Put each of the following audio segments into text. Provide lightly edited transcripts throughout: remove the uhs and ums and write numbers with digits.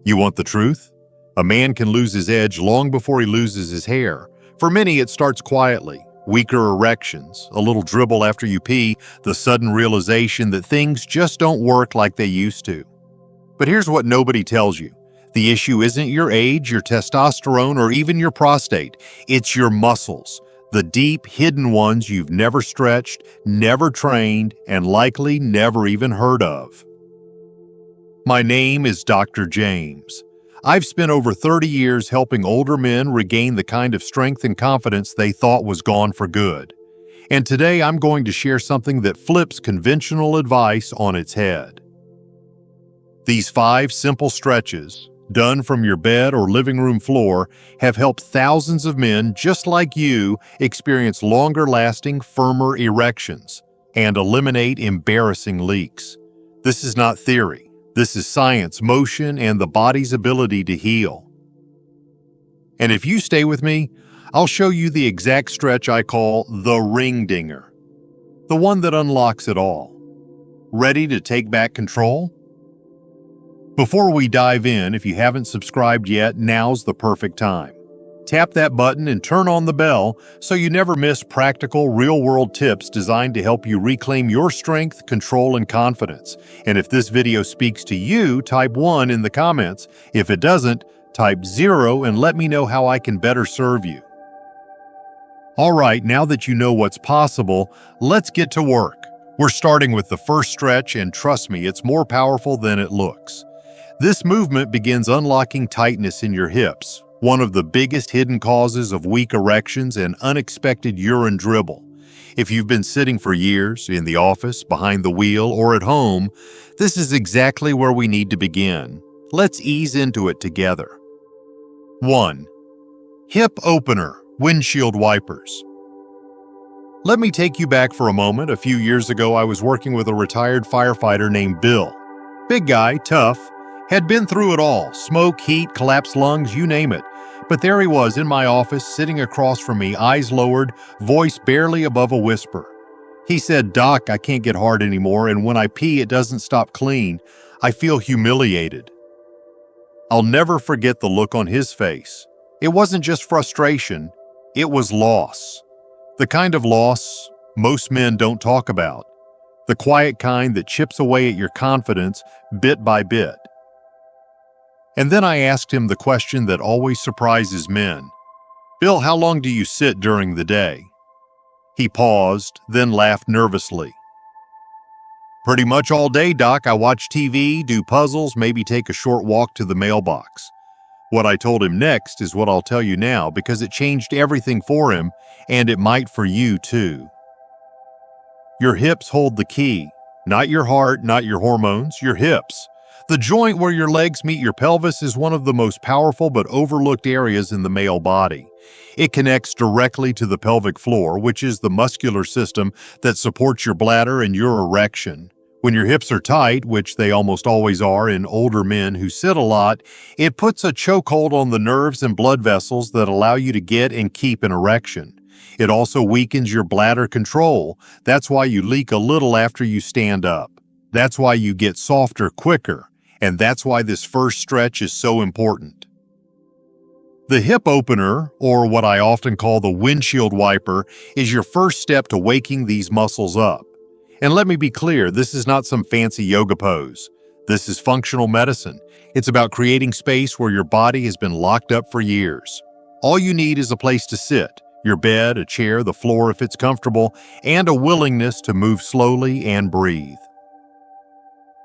You want the truth? A man can lose his edge long before he loses his hair. For many, it starts quietly. Weaker erections, a little dribble after you pee, the sudden realization that things just don't work like they used to. But here's what nobody tells you. The issue isn't your age, your testosterone, or even your prostate. It's your muscles, the deep, hidden ones you've never stretched, never trained, and likely never even heard of. My name is Dr. James. I've spent over 30 years helping older men regain the kind of strength and confidence they thought was gone for good. And today I'm going to share something that flips conventional advice on its head. These 5 simple stretches, done from your bed or living room floor, have helped thousands of men just like you experience longer-lasting, firmer erections and eliminate embarrassing leaks. This is not theory. This is science, motion, and the body's ability to heal. And if you stay with me, I'll show you the exact stretch I call the ring dinger, the one that unlocks it all. Ready to take back control? Before we dive in, if you haven't subscribed yet, now's the perfect time. Tap that button and turn on the bell so you never miss practical, real-world tips designed to help you reclaim your strength, control, and confidence. And if this video speaks to you, type 1 in the comments. If it doesn't, type 0 and let me know how I can better serve you. All right, now that you know what's possible, let's get to work. We're starting with the first stretch, and trust me, it's more powerful than it looks. This movement begins unlocking tightness in your hips, one of the biggest hidden causes of weak erections and unexpected urine dribble. If you've been sitting for years, in the office, behind the wheel, or at home, this is exactly where we need to begin. Let's ease into it together. 1. Hip opener, windshield wipers. Let me take you back for a moment. A few years ago, I was working with a retired firefighter named Bill. Big guy, tough, had been through it all, smoke, heat, collapsed lungs, you name it. But there he was in my office, sitting across from me, eyes lowered, voice barely above a whisper. He said, "Doc, I can't get hard anymore, and when I pee, it doesn't stop clean. I feel humiliated." I'll never forget the look on his face. It wasn't just frustration, it was loss. The kind of loss most men don't talk about. The quiet kind that chips away at your confidence bit by bit. And then I asked him the question that always surprises men. "Bill, how long do you sit during the day?" He paused, then laughed nervously. "Pretty much all day, Doc. I watch TV, do puzzles, maybe take a short walk to the mailbox." What I told him next is what I'll tell you now, because it changed everything for him, and it might for you too. Your hips hold the key. Not your heart, not your hormones, your hips. The joint where your legs meet your pelvis is one of the most powerful but overlooked areas in the male body. It connects directly to the pelvic floor, which is the muscular system that supports your bladder and your erection. When your hips are tight, which they almost always are in older men who sit a lot, it puts a chokehold on the nerves and blood vessels that allow you to get and keep an erection. It also weakens your bladder control. That's why you leak a little after you stand up. That's why you get softer quicker. And that's why this first stretch is so important. The hip opener, or what I often call the windshield wiper, is your first step to waking these muscles up. And let me be clear, this is not some fancy yoga pose. This is functional medicine. It's about creating space where your body has been locked up for years. All you need is a place to sit, your bed, a chair, the floor if it's comfortable, and a willingness to move slowly and breathe.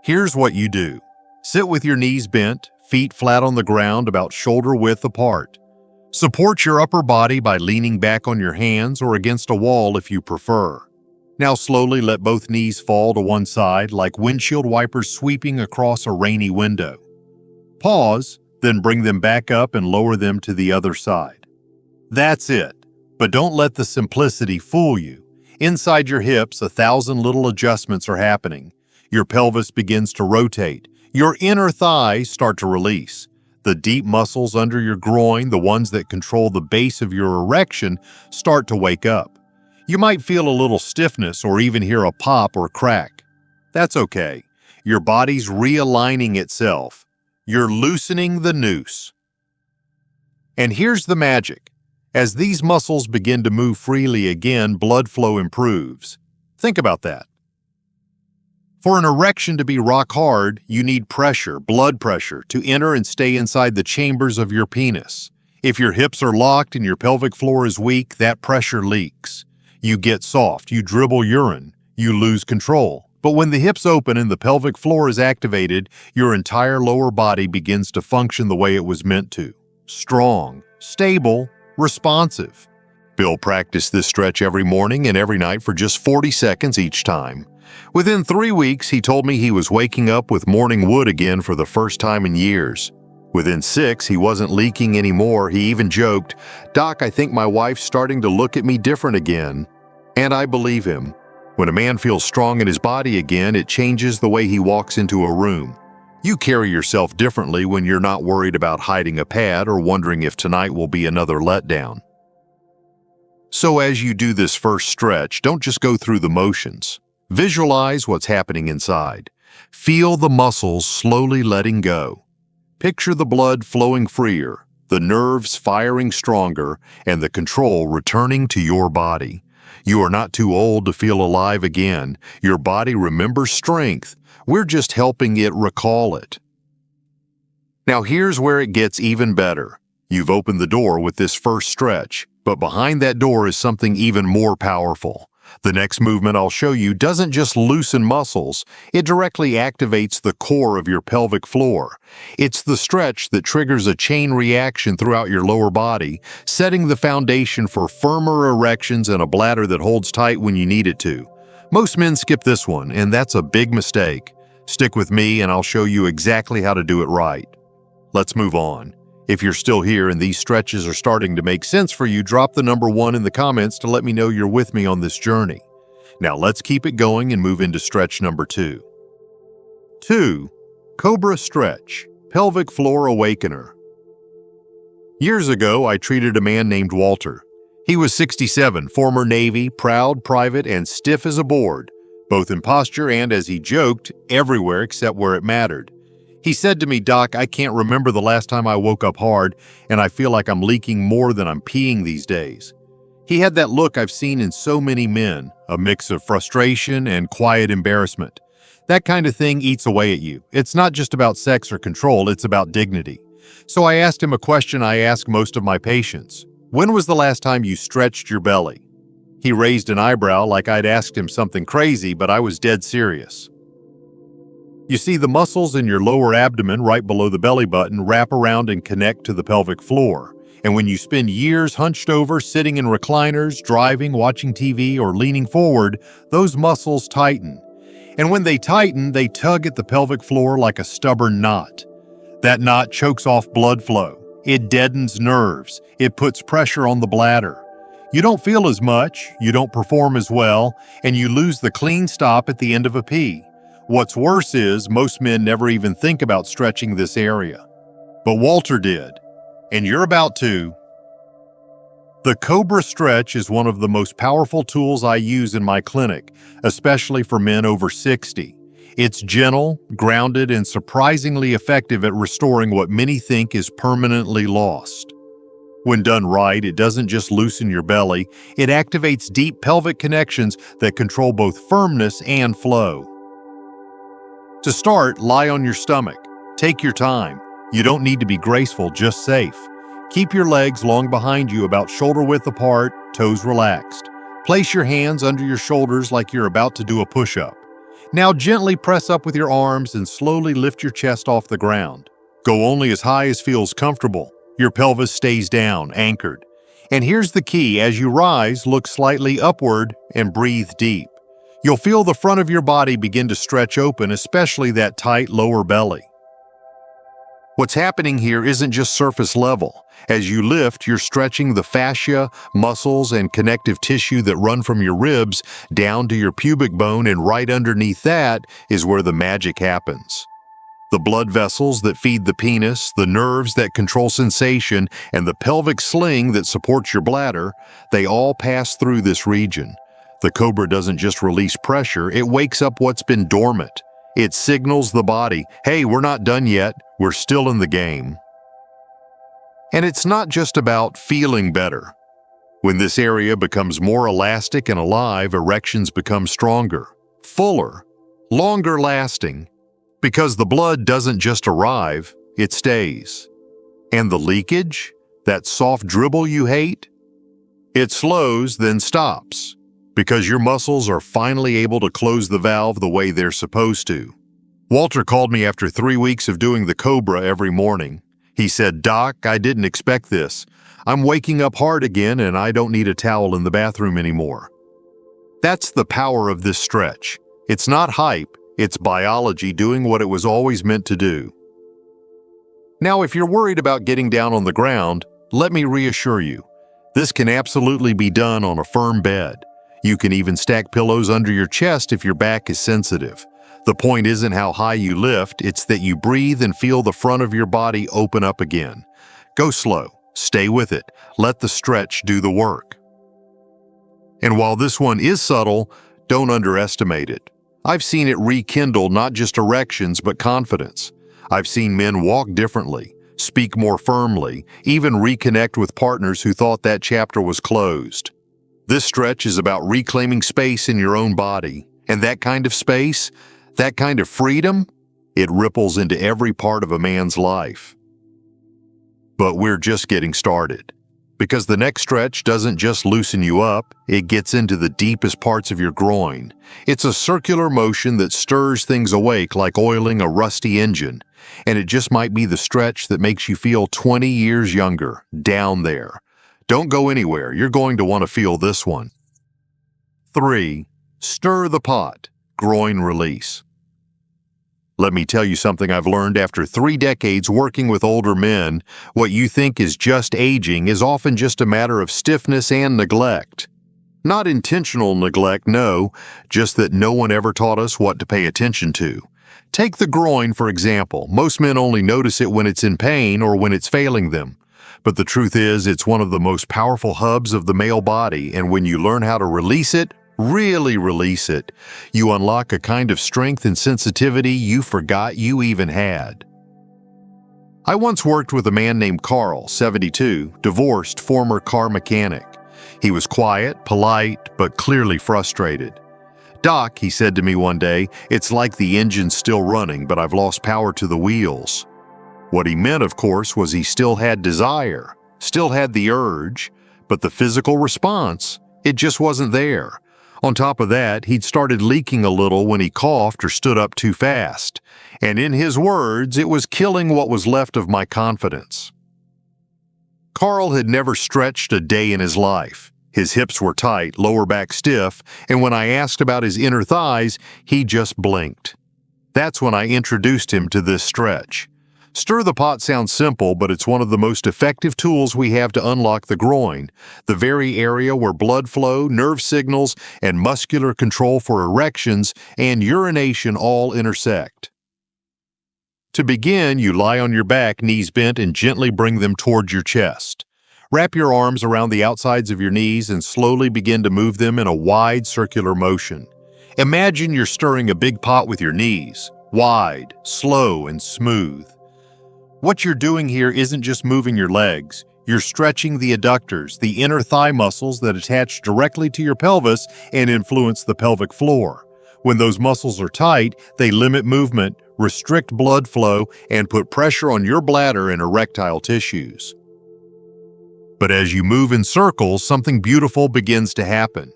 Here's what you do. Sit with your knees bent, feet flat on the ground about shoulder width apart. Support your upper body by leaning back on your hands or against a wall if you prefer. Now slowly let both knees fall to one side like windshield wipers sweeping across a rainy window. Pause, then bring them back up and lower them to the other side. That's it, but don't let the simplicity fool you. Inside your hips, 1,000 little adjustments are happening. Your pelvis begins to rotate. Your inner thighs start to release. The deep muscles under your groin, the ones that control the base of your erection, start to wake up. You might feel a little stiffness or even hear a pop or crack. That's okay. Your body's realigning itself. You're loosening the noose. And here's the magic. As these muscles begin to move freely again, blood flow improves. Think about that. For an erection to be rock hard, you need pressure, blood pressure, to enter and stay inside the chambers of your penis. If your hips are locked and your pelvic floor is weak, that pressure leaks. You get soft, you dribble urine, you lose control. But when the hips open and the pelvic floor is activated, your entire lower body begins to function the way it was meant to. Strong, stable, responsive. Bill practiced this stretch every morning and every night for just 40 seconds each time. Within 3 weeks, he told me he was waking up with morning wood again for the first time in years. Within 6, he wasn't leaking anymore. He even joked, "Doc, I think my wife's starting to look at me different again." And I believe him. When a man feels strong in his body again, it changes the way he walks into a room. You carry yourself differently when you're not worried about hiding a pad or wondering if tonight will be another letdown. So as you do this first stretch, don't just go through the motions. Visualize what's happening inside. Feel the muscles slowly letting go. Picture the blood flowing freer, the nerves firing stronger, and the control returning to your body. You are not too old to feel alive again. Your body remembers strength. We're just helping it recall it. Now here's where it gets even better. You've opened the door with this first stretch, but behind that door is something even more powerful. The next movement I'll show you doesn't just loosen muscles, it directly activates the core of your pelvic floor. It's the stretch that triggers a chain reaction throughout your lower body, setting the foundation for firmer erections and a bladder that holds tight when you need it to. Most men skip this one, and that's a big mistake. Stick with me and I'll show you exactly how to do it right. Let's move on. If you're still here and these stretches are starting to make sense for you, drop the number 1 in the comments to let me know you're with me on this journey. Now let's keep it going and move into stretch number 2. 2. Cobra Stretch, Pelvic Floor Awakener. Years ago, I treated a man named Walter. He was 67, former Navy, proud, private, and stiff as a board, both in posture and, as he joked, everywhere except where it mattered. He said to me, "Doc, I can't remember the last time I woke up hard, and I feel like I'm leaking more than I'm peeing these days." He had that look I've seen in so many men, a mix of frustration and quiet embarrassment. That kind of thing eats away at you. It's not just about sex or control, it's about dignity. So I asked him a question I ask most of my patients. When was the last time you stretched your belly? He raised an eyebrow like I'd asked him something crazy, but I was dead serious. You see, the muscles in your lower abdomen right below the belly button wrap around and connect to the pelvic floor. And when you spend years hunched over, sitting in recliners, driving, watching TV, or leaning forward, those muscles tighten. And when they tighten, they tug at the pelvic floor like a stubborn knot. That knot chokes off blood flow. It deadens nerves. It puts pressure on the bladder. You don't feel as much, you don't perform as well, and you lose the clean stop at the end of a pee. What's worse is most men never even think about stretching this area. But Walter did, and you're about to. The Cobra Stretch is one of the most powerful tools I use in my clinic, especially for men over 60. It's gentle, grounded, and surprisingly effective at restoring what many think is permanently lost. When done right, it doesn't just loosen your belly, it activates deep pelvic connections that control both firmness and flow. To start, lie on your stomach. Take your time. You don't need to be graceful, just safe. Keep your legs long behind you, about shoulder width apart, toes relaxed. Place your hands under your shoulders like you're about to do a push-up. Now gently press up with your arms and slowly lift your chest off the ground. Go only as high as feels comfortable. Your pelvis stays down, anchored. And here's the key: as you rise, look slightly upward and breathe deep. You'll feel the front of your body begin to stretch open, especially that tight lower belly. What's happening here isn't just surface level. As you lift, you're stretching the fascia, muscles, and connective tissue that run from your ribs down to your pubic bone, and right underneath that is where the magic happens. The blood vessels that feed the penis, the nerves that control sensation, and the pelvic sling that supports your bladder, they all pass through this region. The Cobra doesn't just release pressure, it wakes up what's been dormant. It signals the body, hey, we're not done yet, we're still in the game. And it's not just about feeling better. When this area becomes more elastic and alive, erections become stronger, fuller, longer lasting, because the blood doesn't just arrive, it stays. And the leakage, that soft dribble you hate, it slows, then stops, because your muscles are finally able to close the valve the way they're supposed to. Walter called me after 3 weeks of doing the Cobra every morning. He said, "Doc, I didn't expect this. I'm waking up hard again and I don't need a towel in the bathroom anymore." That's the power of this stretch. It's not hype, it's biology doing what it was always meant to do. Now, if you're worried about getting down on the ground, let me reassure you. This can absolutely be done on a firm bed. You can even stack pillows under your chest if your back is sensitive. The point isn't how high you lift, it's that you breathe and feel the front of your body open up again. Go slow, stay with it, let the stretch do the work. And while this one is subtle, don't underestimate it. I've seen it rekindle not just erections but confidence. I've seen men walk differently, speak more firmly, even reconnect with partners who thought that chapter was closed. This stretch is about reclaiming space in your own body, and that kind of space, that kind of freedom, it ripples into every part of a man's life. But we're just getting started. Because the next stretch doesn't just loosen you up, it gets into the deepest parts of your groin. It's a circular motion that stirs things awake like oiling a rusty engine. And it just might be the stretch that makes you feel 20 years younger, down there. Don't go anywhere, you're going to want to feel this one. 3. Stir the pot, groin release. Let me tell you something I've learned after 3 decades working with older men. What you think is just aging is often just a matter of stiffness and neglect. Not intentional neglect, no, just that no one ever taught us what to pay attention to. Take the groin, for example. Most men only notice it when it's in pain or when it's failing them. But the truth is, it's one of the most powerful hubs of the male body, and when you learn how to release it, really release it, you unlock a kind of strength and sensitivity you forgot you even had. I once worked with a man named Carl, 72, divorced former car mechanic. He was quiet, polite, but clearly frustrated. "Doc," he said to me one day, "it's like the engine's still running, but I've lost power to the wheels." What he meant, of course, was he still had desire, still had the urge, but the physical response, it just wasn't there. On top of that, he'd started leaking a little when he coughed or stood up too fast. And in his words, it was killing what was left of my confidence. Carl had never stretched a day in his life. His hips were tight, lower back stiff, and when I asked about his inner thighs, he just blinked. That's when I introduced him to this stretch. Stir the pot sounds simple, but it's one of the most effective tools we have to unlock the groin, the very area where blood flow, nerve signals, and muscular control for erections and urination all intersect. To begin, you lie on your back, knees bent, and gently bring them towards your chest. Wrap your arms around the outsides of your knees and slowly begin to move them in a wide circular motion. Imagine you're stirring a big pot with your knees, wide, slow, and smooth. What you're doing here isn't just moving your legs. You're stretching the adductors, the inner thigh muscles that attach directly to your pelvis and influence the pelvic floor. When those muscles are tight, they limit movement, restrict blood flow, and put pressure on your bladder and erectile tissues. But as you move in circles, something beautiful begins to happen.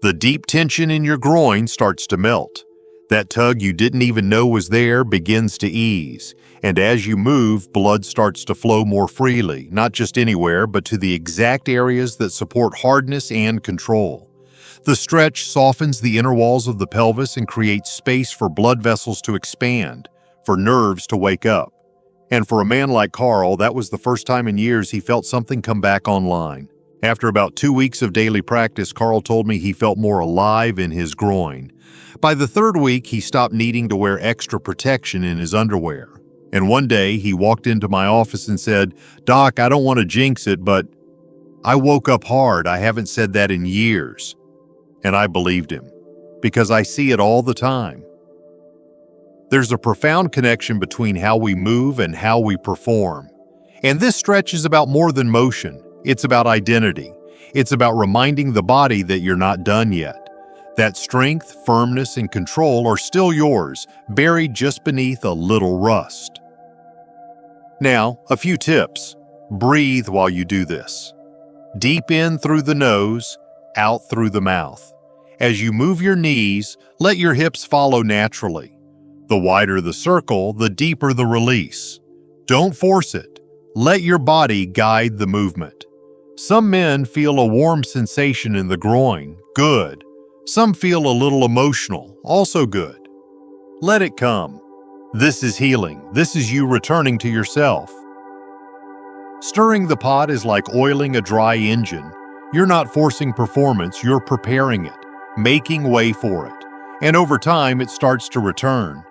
The deep tension in your groin starts to melt. That tug you didn't even know was there begins to ease. And as you move, blood starts to flow more freely, not just anywhere, but to the exact areas that support hardness and control. The stretch softens the inner walls of the pelvis and creates space for blood vessels to expand, for nerves to wake up. And for a man like Carl, that was the first time in years he felt something come back online. After about 2 weeks of daily practice, Carl told me he felt more alive in his groin. By the 3rd week, he stopped needing to wear extra protection in his underwear. And one day, he walked into my office and said, "Doc, I don't want to jinx it, but I woke up hard. I haven't said that in years." And I believed him, because I see it all the time. There's a profound connection between how we move and how we perform. And this stretch is about more than motion. It's about identity. It's about reminding the body that you're not done yet. That strength, firmness, and control are still yours, buried just beneath a little rust. Now, a few tips. Breathe while you do this. Deep in through the nose, out through the mouth. As you move your knees, let your hips follow naturally. The wider the circle, the deeper the release. Don't force it. Let your body guide the movement. Some men feel a warm sensation in the groin. Good. Some feel a little emotional, also good. Let it come. This is healing. This is you returning to yourself. Stirring the pot is like oiling a dry engine. You're not forcing performance, you're preparing it, making way for it. And over time, it starts to return.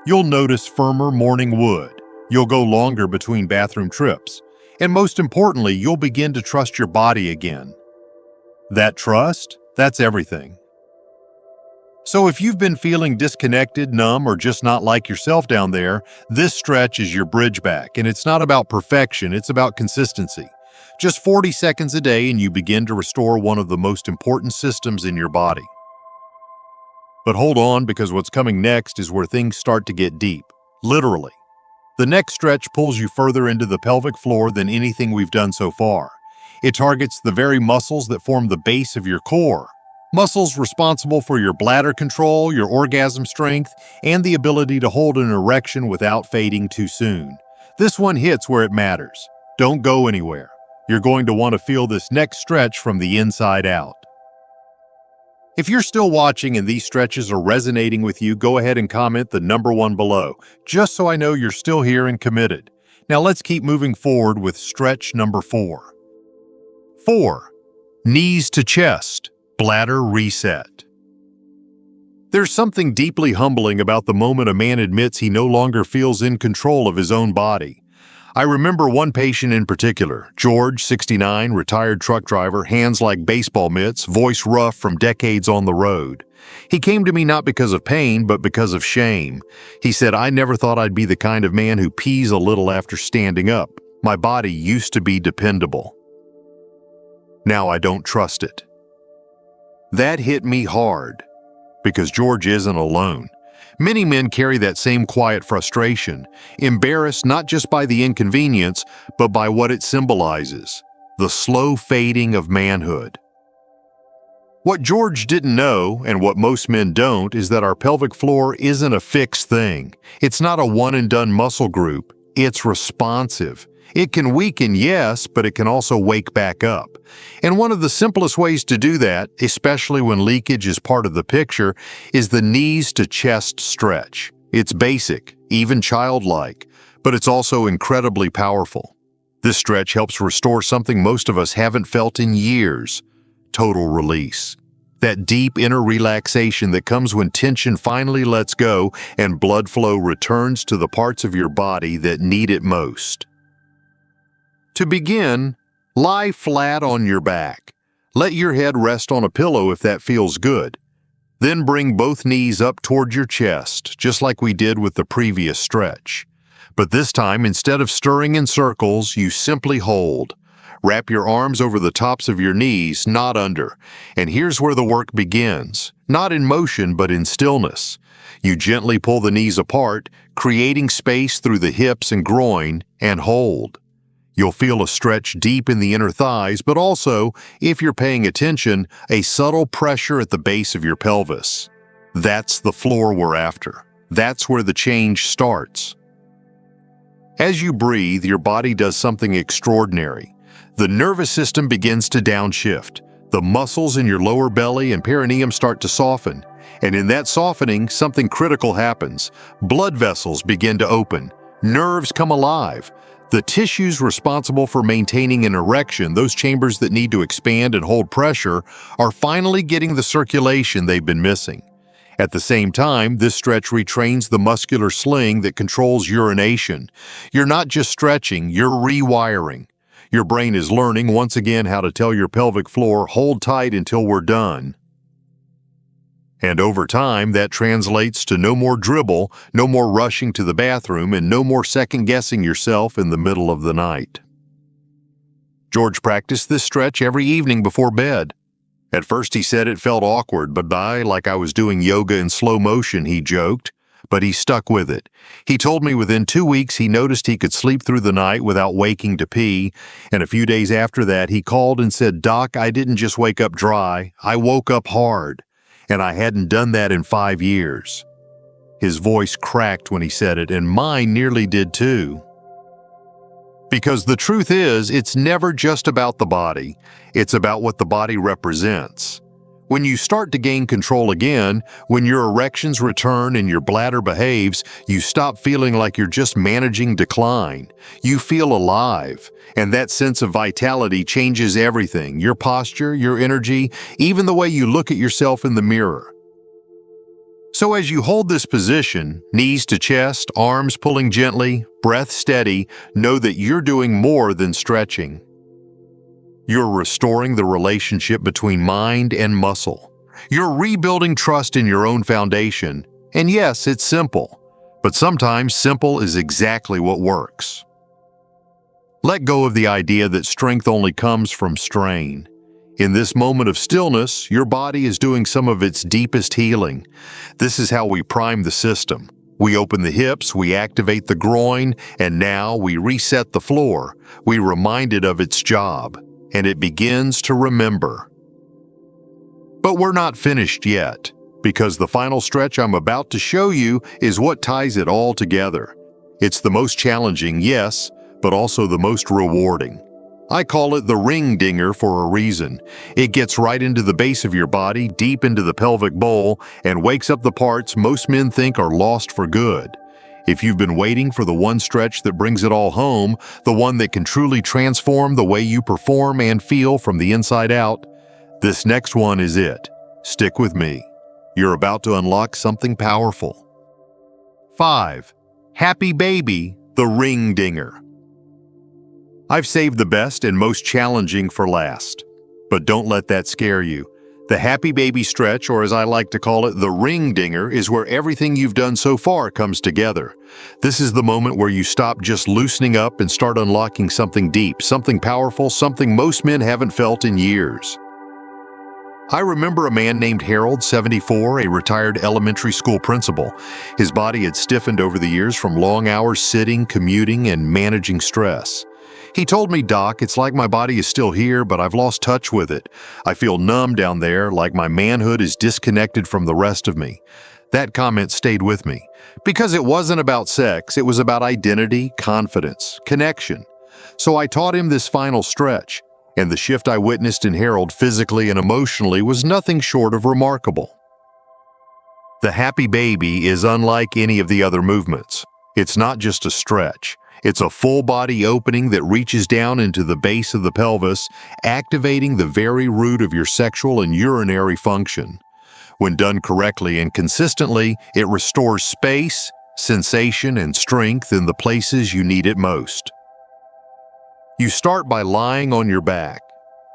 You'll notice firmer morning wood. You'll go longer between bathroom trips. And most importantly, you'll begin to trust your body again. That trust, that's everything. So if you've been feeling disconnected, numb, or just not like yourself down there, this stretch is your bridge back, and it's not about perfection, it's about consistency. Just 40 seconds a day and you begin to restore one of the most important systems in your body. But hold on, because what's coming next is where things start to get deep, literally. The next stretch pulls you further into the pelvic floor than anything we've done so far. It targets the very muscles that form the base of your core. Muscles responsible for your bladder control, your orgasm strength, and the ability to hold an erection without fading too soon. This one hits where it matters. Don't go anywhere. You're going to want to feel this next stretch from the inside out. If you're still watching and these stretches are resonating with you, go ahead and comment the number 1 below, just so I know you're still here and committed. Now let's keep moving forward with stretch number 4. 4. Knees to chest. Bladder reset. There's something deeply humbling about the moment a man admits he no longer feels in control of his own body. I remember one patient in particular, George, 69, retired truck driver, hands like baseball mitts, voice rough from decades on the road. He came to me not because of pain, but because of shame. He said, "I never thought I'd be the kind of man who pees a little after standing up. My body used to be dependable. Now I don't trust it." That hit me hard, because George isn't alone. Many men carry that same quiet frustration, embarrassed not just by the inconvenience, but by what it symbolizes, the slow fading of manhood. What George didn't know, and what most men don't, is that our pelvic floor isn't a fixed thing. It's not a one-and-done muscle group. It's responsive. It can weaken, yes, but it can also wake back up. And one of the simplest ways to do that, especially when leakage is part of the picture, is the knees to chest stretch. It's basic, even childlike, but it's also incredibly powerful. This stretch helps restore something most of us haven't felt in years: total release. That deep inner relaxation that comes when tension finally lets go and blood flow returns to the parts of your body that need it most. To begin, lie flat on your back. Let your head rest on a pillow if that feels good. Then bring both knees up toward your chest, just like we did with the previous stretch. But this time, instead of stirring in circles, you simply hold. Wrap your arms over the tops of your knees, not under. And here's where the work begins. Not in motion, but in stillness. You gently pull the knees apart, creating space through the hips and groin, and hold. You'll feel a stretch deep in the inner thighs, but also, if you're paying attention, a subtle pressure at the base of your pelvis. That's the floor we're after. That's where the change starts. As you breathe, your body does something extraordinary. The nervous system begins to downshift. The muscles in your lower belly and perineum start to soften. And in that softening, something critical happens. Blood vessels begin to open. Nerves come alive. The tissues responsible for maintaining an erection, those chambers that need to expand and hold pressure, are finally getting the circulation they've been missing. At the same time, this stretch retrains the muscular sling that controls urination. You're not just stretching, you're rewiring. Your brain is learning once again how to tell your pelvic floor, "Hold tight until we're done." And over time, that translates to no more dribble, no more rushing to the bathroom, and no more second-guessing yourself in the middle of the night. George practiced this stretch every evening before bed. At first he said it felt awkward, but like I was doing yoga in slow motion, he joked. But he stuck with it. He told me within 2 weeks he noticed he could sleep through the night without waking to pee, and a few days after that he called and said, "Doc, I didn't just wake up dry, I woke up hard, and I hadn't done that in 5 years." His voice cracked when he said it, and mine nearly did too. Because the truth is, it's never just about the body, it's about what the body represents. When you start to gain control again, when your erections return and your bladder behaves, you stop feeling like you're just managing decline. You feel alive, and that sense of vitality changes everything: your posture, your energy, even the way you look at yourself in the mirror. So as you hold this position, knees to chest, arms pulling gently, breath steady, know that you're doing more than stretching. You're restoring the relationship between mind and muscle. You're rebuilding trust in your own foundation. And yes, it's simple, but sometimes simple is exactly what works. Let go of the idea that strength only comes from strain. In this moment of stillness, your body is doing some of its deepest healing. This is how we prime the system. We open the hips, we activate the groin, and now we reset the floor. We remind it of its job, and it begins to remember. But we're not finished yet, because the final stretch I'm about to show you is what ties it all together. It's the most challenging, yes, but also the most rewarding. I call it the ring dinger for a reason. It gets right into the base of your body, deep into the pelvic bowl, and wakes up the parts most men think are lost for good. If you've been waiting for the one stretch that brings it all home, the one that can truly transform the way you perform and feel from the inside out, this next one is it. Stick with me. You're about to unlock something powerful. 5. Happy Baby, the ring dinger. I've saved the best and most challenging for last. But don't let that scare you. The Happy Baby stretch, or as I like to call it, the ring dinger, is where everything you've done so far comes together. This is the moment where you stop just loosening up and start unlocking something deep, something powerful, something most men haven't felt in years. I remember a man named Harold, 74, a retired elementary school principal. His body had stiffened over the years from long hours sitting, commuting, and managing stress. He told me, "Doc, it's like my body is still here, but I've lost touch with it. I feel numb down there, like my manhood is disconnected from the rest of me." That comment stayed with me, because it wasn't about sex, it was about identity, confidence, connection. So I taught him this final stretch, and the shift I witnessed in Harold physically and emotionally was nothing short of remarkable. The Happy Baby is unlike any of the other movements. It's not just a stretch. It's a full body opening that reaches down into the base of the pelvis, activating the very root of your sexual and urinary function. When done correctly and consistently, it restores space, sensation, and strength in the places you need it most. You start by lying on your back.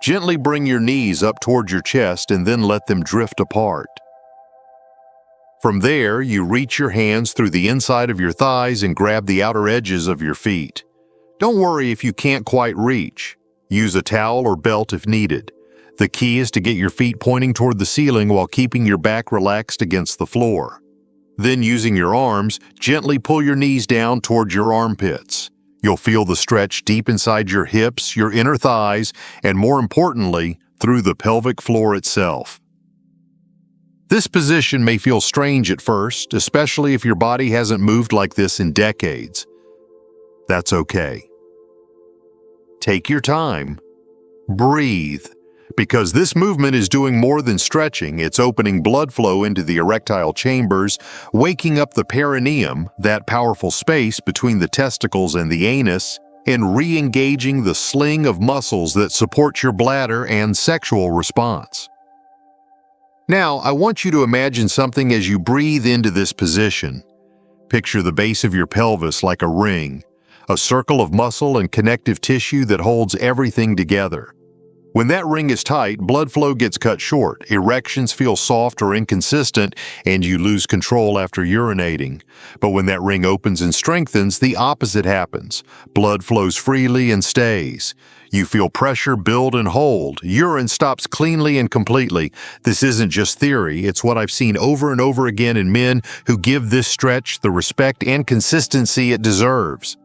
Gently bring your knees up toward your chest and then let them drift apart. From there, you reach your hands through the inside of your thighs and grab the outer edges of your feet. Don't worry if you can't quite reach. Use a towel or belt if needed. The key is to get your feet pointing toward the ceiling while keeping your back relaxed against the floor. Then, using your arms, gently pull your knees down toward your armpits. You'll feel the stretch deep inside your hips, your inner thighs, and more importantly, through the pelvic floor itself. This position may feel strange at first, especially if your body hasn't moved like this in decades. That's okay. Take your time. Breathe. Because this movement is doing more than stretching, it's opening blood flow into the erectile chambers, waking up the perineum, that powerful space between the testicles and the anus, and re-engaging the sling of muscles that support your bladder and sexual response. Now, I want you to imagine something as you breathe into this position. Picture the base of your pelvis like a ring, a circle of muscle and connective tissue that holds everything together. When that ring is tight, blood flow gets cut short, erections feel soft or inconsistent, and you lose control after urinating. But when that ring opens and strengthens, the opposite happens. Blood flows freely and stays. You feel pressure build and hold. Urine stops cleanly and completely. This isn't just theory, it's what I've seen over and over again in men who give this stretch the respect and consistency it deserves.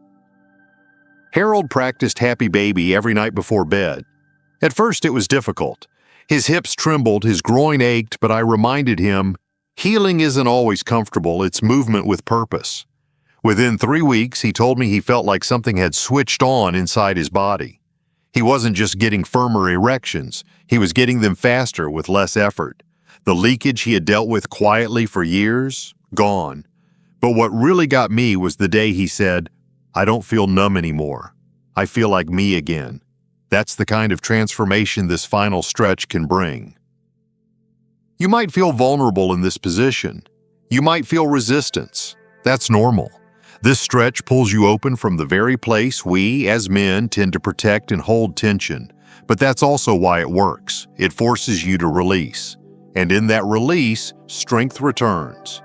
Harold practiced Happy Baby every night before bed. At first it was difficult. His hips trembled, his groin ached, but I reminded him, healing isn't always comfortable, it's movement with purpose. Within 3 weeks, he told me he felt like something had switched on inside his body. He wasn't just getting firmer erections, he was getting them faster with less effort. The leakage he had dealt with quietly for years, gone. But what really got me was the day he said, "I don't feel numb anymore. I feel like me again." That's the kind of transformation this final stretch can bring. You might feel vulnerable in this position. You might feel resistance. That's normal. This stretch pulls you open from the very place we, as men, tend to protect and hold tension. But that's also why it works. It forces you to release. And in that release, strength returns.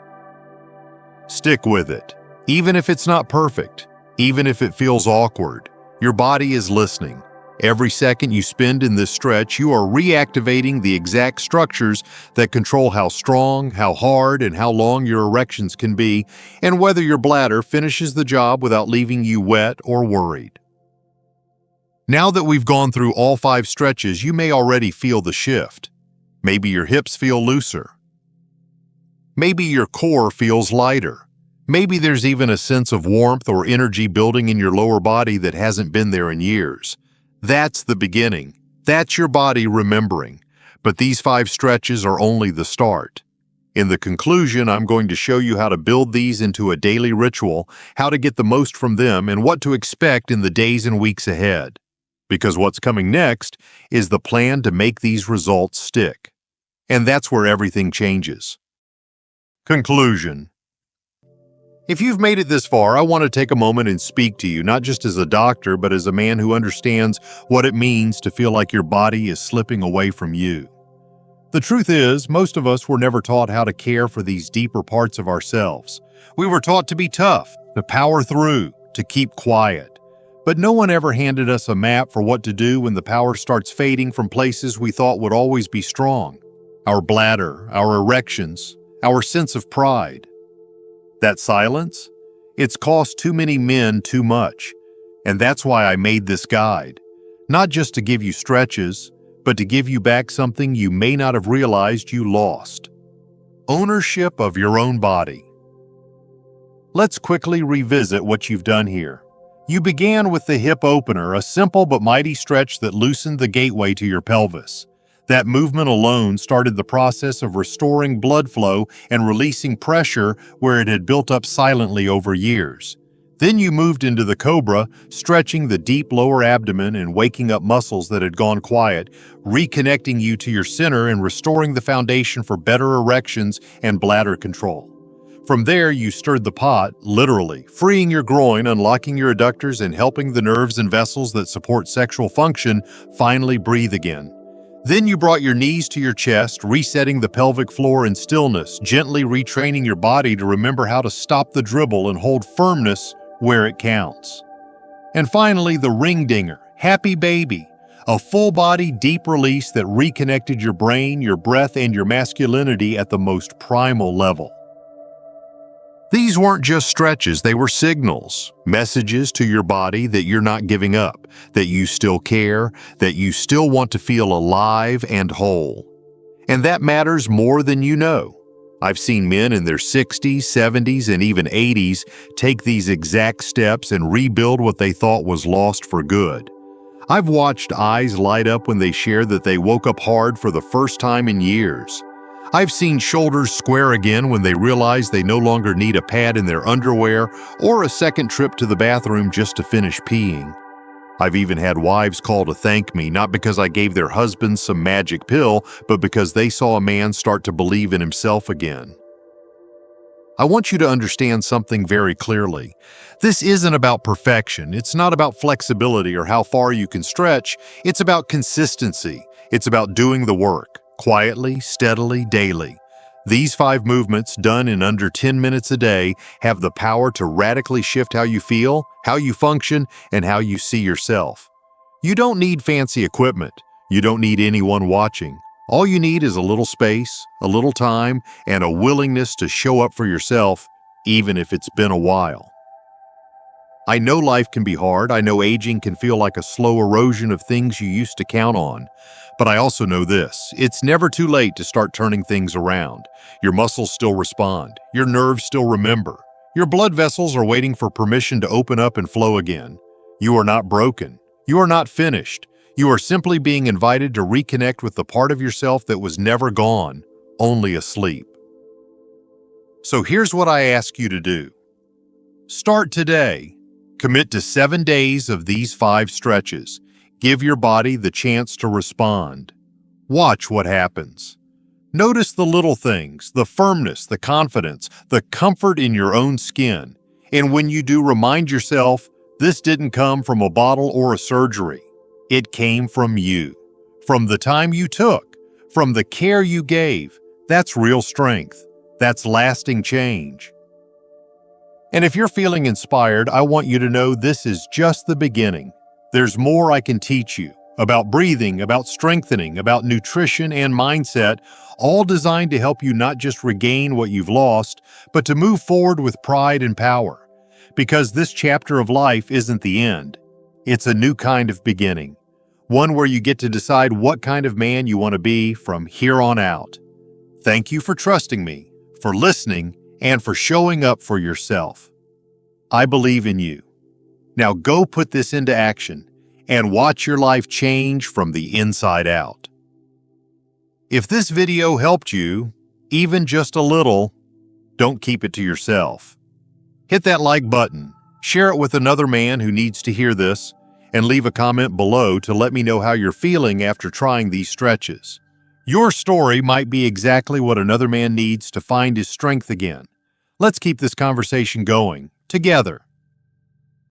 Stick with it. Even if it's not perfect, even if it feels awkward, your body is listening. Every second you spend in this stretch, you are reactivating the exact structures that control how strong, how hard, and how long your erections can be, and whether your bladder finishes the job without leaving you wet or worried. Now that we've gone through all 5 stretches, you may already feel the shift. Maybe your hips feel looser. Maybe your core feels lighter. Maybe there's even a sense of warmth or energy building in your lower body that hasn't been there in years. That's the beginning. That's your body remembering. But these 5 stretches are only the start. In the conclusion, I'm going to show you how to build these into a daily ritual, how to get the most from them, and what to expect in the days and weeks ahead. Because what's coming next is the plan to make these results stick. And that's where everything changes. Conclusion. If you've made it this far, I want to take a moment and speak to you, not just as a doctor, but as a man who understands what it means to feel like your body is slipping away from you. The truth is, most of us were never taught how to care for these deeper parts of ourselves. We were taught to be tough, to power through, to keep quiet. But no one ever handed us a map for what to do when the power starts fading from places we thought would always be strong. Our bladder, our erections, our sense of pride. That silence? It's cost too many men too much. And that's why I made this guide. Not just to give you stretches, but to give you back something you may not have realized you lost. Ownership of your own body. Let's quickly revisit what you've done here. You began with the hip opener, a simple but mighty stretch that loosened the gateway to your pelvis. That movement alone started the process of restoring blood flow and releasing pressure where it had built up silently over years. Then you moved into the Cobra, stretching the deep lower abdomen and waking up muscles that had gone quiet, reconnecting you to your center and restoring the foundation for better erections and bladder control. From there, you stirred the pot, literally, freeing your groin, unlocking your adductors, and helping the nerves and vessels that support sexual function finally breathe again. Then you brought your knees to your chest, resetting the pelvic floor in stillness, gently retraining your body to remember how to stop the dribble and hold firmness where it counts. And finally, the ring dinger, Happy Baby, a full-body deep release that reconnected your brain, your breath, and your masculinity at the most primal level. These weren't just stretches, they were signals, messages to your body that you're not giving up, that you still care, that you still want to feel alive and whole. And that matters more than you know. I've seen men in their 60s, 70s, and even 80s take these exact steps and rebuild what they thought was lost for good. I've watched eyes light up when they share that they woke up hard for the first time in years. I've seen shoulders square again when they realize they no longer need a pad in their underwear or a second trip to the bathroom just to finish peeing. I've even had wives call to thank me, not because I gave their husbands some magic pill, but because they saw a man start to believe in himself again. I want you to understand something very clearly. This isn't about perfection. It's not about flexibility or how far you can stretch. It's about consistency. It's about doing the work, quietly, steadily, daily. These 5 movements, done in under 10 minutes a day, have the power to radically shift how you feel, how you function, and how you see yourself. You don't need fancy equipment. You don't need anyone watching. All you need is a little space, a little time, and a willingness to show up for yourself, even if it's been a while. I know life can be hard. I know aging can feel like a slow erosion of things you used to count on. But I also know this: it's never too late to start turning things around. Your muscles still respond. Your nerves still remember. Your blood vessels are waiting for permission to open up and flow again. You are not broken. You are not finished. You are simply being invited to reconnect with the part of yourself that was never gone, only asleep. So here's what I ask you to do. Start today. Commit to 7 days of these 5 stretches. Give your body the chance to respond. Watch what happens. Notice the little things, the firmness, the confidence, the comfort in your own skin. And when you do, remind yourself, this didn't come from a bottle or a surgery. It came from you, from the time you took, from the care you gave. That's real strength. That's lasting change. And if you're feeling inspired, I want you to know this is just the beginning. There's more I can teach you about breathing, about strengthening, about nutrition and mindset, all designed to help you not just regain what you've lost, but to move forward with pride and power. Because this chapter of life isn't the end. It's a new kind of beginning. One where you get to decide what kind of man you want to be from here on out. Thank you for trusting me, for listening, and for showing up for yourself. I believe in you. Now go put this into action and watch your life change from the inside out. If this video helped you, even just a little, don't keep it to yourself. Hit that like button, share it with another man who needs to hear this, and leave a comment below to let me know how you're feeling after trying these stretches. Your story might be exactly what another man needs to find his strength again. Let's keep this conversation going, together.